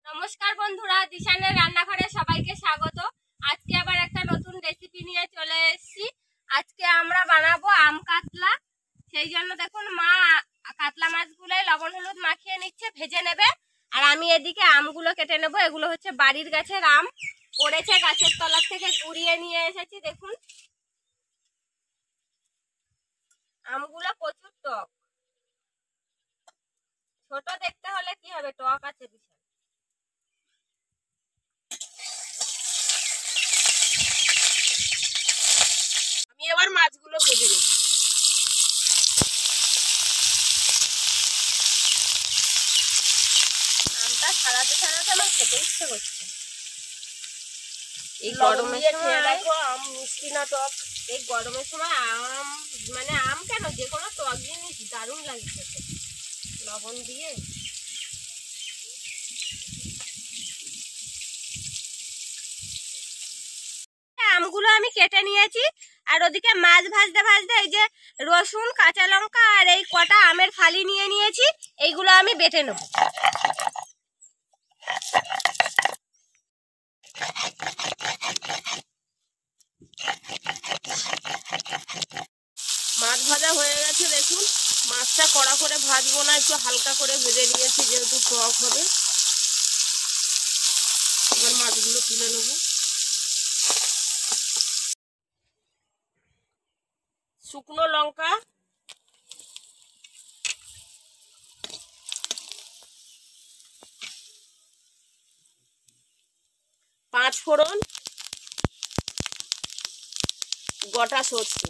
নমস্কার বন্ধুরা, দিশানের রান্নাঘরে সবাইকে স্বাগত। আজকে আবার একটা নতুন রেসিপি নিয়ে চলে এসেছি। আজকে আমরা বানাবো আম কাতলা। সেই জন্য দেখুন মা কাতলা মাছগুলো লবণ হলুদ মাখিয়ে নিচ্ছে, ভেজে নেবে। আর আমি এদিকে আমগুলো কেটে নেবো। এগুলো হচ্ছে বাড়ির গাছের আম, পড়েছে গাছের তলা থেকে কুড়িয়ে নিয়ে এসেছি। দেখুন আমগুলো প্রচুর টক, ছোট দেখতে হলে কি হবে, টক আছে বিশাল। আমি এবার মাছগুলো ভেজে নেব। আমটা ছাড়াতে ছাড়াতে আমার খেতে ইচ্ছে করছে। এই গরমে গরমের খেয়ে সময় দেখো আম মিষ্টি না টক। এই গরমের সময় আম, মানে আম কেন, যে কোনো টক জিনিস দারুণ লাগে খেতে, লবণ দিয়ে। আমগুলো আমি কেটে নিয়েছি, আর ওদিকে মাছ ভাজতে ভাজতে এই যে রসুন, কাঁচা লঙ্কা আর এই কটা আমের ফালি নিয়ে নিয়েছি, এইগুলো আমি বেটে নেব। মাছ ভাজা হয়ে গেছে দেখুন। মাছটা কড়া করে ভাজবো না, একটু হালকা করে ভেজে নিয়েছি যেহেতু টক হবে। এবার মাছগুলো তুলে নেব। শুকনো লঙ্কা, পাঁচ ফোড়ন, গোটা সরষে।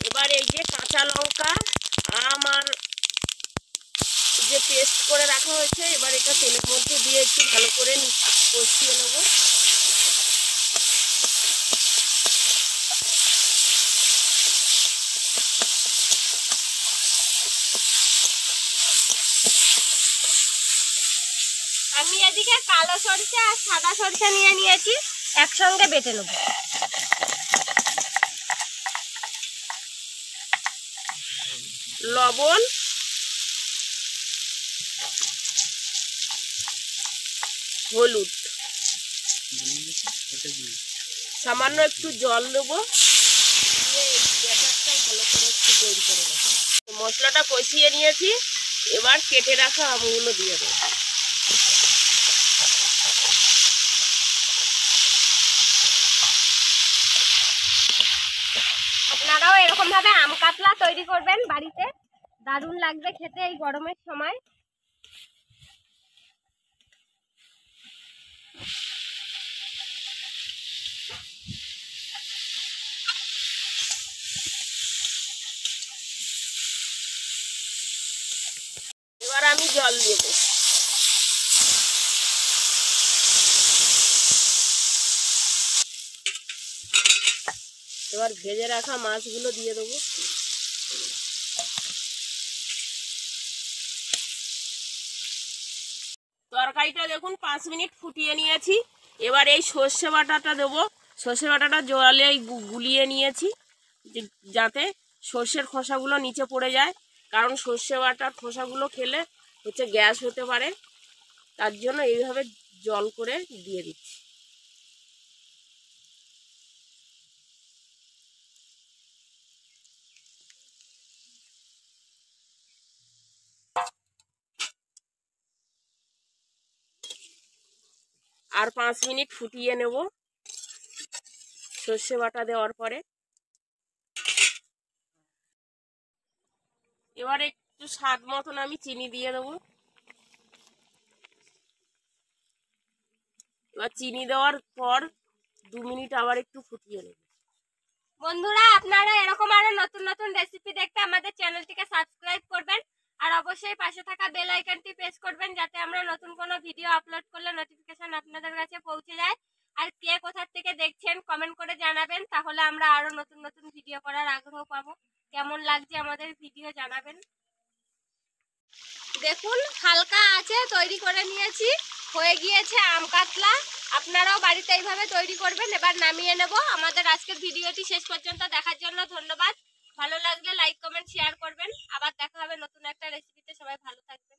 এবার এই যে কাঁচা লঙ্কা, আম আর যে পেস্ট করে রাখা হয়েছে, এবার এটা তেলের মধ্যে দিয়ে একটু ভালো করে কষিয়ে নেব। আমি এদিকে কালো সরষে আর সাদা সরষে নিয়ে নিয়েছি, একসঙ্গে বেটে নেব। লবণ, হলুদ, সামান্য একটু জল দেবো, দিয়ে এই ব্যাটারটা ভালো করে একটু তৈরি করে নেব। মশলাটা কষিয়ে নিয়েছি, এবার কেটে রাখা আমগুলো দিয়ে দেবো। আপনারাও এরকম ভাবে আম কাতলা তৈরি করবেন বাড়িতে, দারুণ লাগবে খেতে এই গরমের সময়। এবার আমি জল দেব। এবার ভেজে রাখা মাছগুলো দিয়ে দেবো। তরকারিটা দেখুন 5 মিনিট ফুটিয়ে নিয়েছি। এবার এই সর্ষে বাটাটা দেবো। সর্ষে বাটাটা জলে গুলিয়ে নিয়েছি যাতে সর্ষের খোসাগুলো নিচে পড়ে যায়, কারণ সর্ষে বাটার খোসাগুলো খেলে হচ্ছে গ্যাস হতে পারে, তার জন্য এইভাবে জল করে দিয়ে দিচ্ছি। আর 5 মিনিট ফুটিয়ে নেব সর্ষে বাটা দেওয়ার পরে। এবার একটু স্বাদ মতন আমি চিনি দিয়ে দেবো। এবার চিনি দেওয়ার পর 2 মিনিট আবার একটু ফুটিয়ে নেব। বন্ধুরা, আপনারা এরকম আরো নতুন নতুন রেসিপি দেখতে আমাদের চ্যানেলটিকে সাবস্ক্রাইব করবেন, আর অবশ্যই পাশে থাকা বেল আইকনটি প্রেস করবেন যাতে আমরা নতুন কোনো ভিডিও আপলোড করলে নোটিফিকেশন আপনাদের কাছে পৌঁছে যায়। আর কে কোথা থেকে দেখছেন কমেন্ট করে জানাবেন, তাহলে আমরা আরো নতুন নতুন ভিডিও করার আগ্রহ পাবো। কেমন লাগছে আমাদের ভিডিও জানাবেন। দেখুন হালকা আছে তৈরি করে নিয়েছি, হয়ে গিয়েছে আম কাতলা। আপনারাও বাড়িতে এইভাবে তৈরি করবেন। এবার নামিয়ে নেব। আমাদের আজকের ভিডিওটি শেষ পর্যন্ত দেখার জন্য ধন্যবাদ। ভালো লাগলে লাইক কমেন্ট শেয়ার করবেন। আবার দেখা হবে নতুন একটা রেসিপিতে। সবাই ভালো থাকবেন।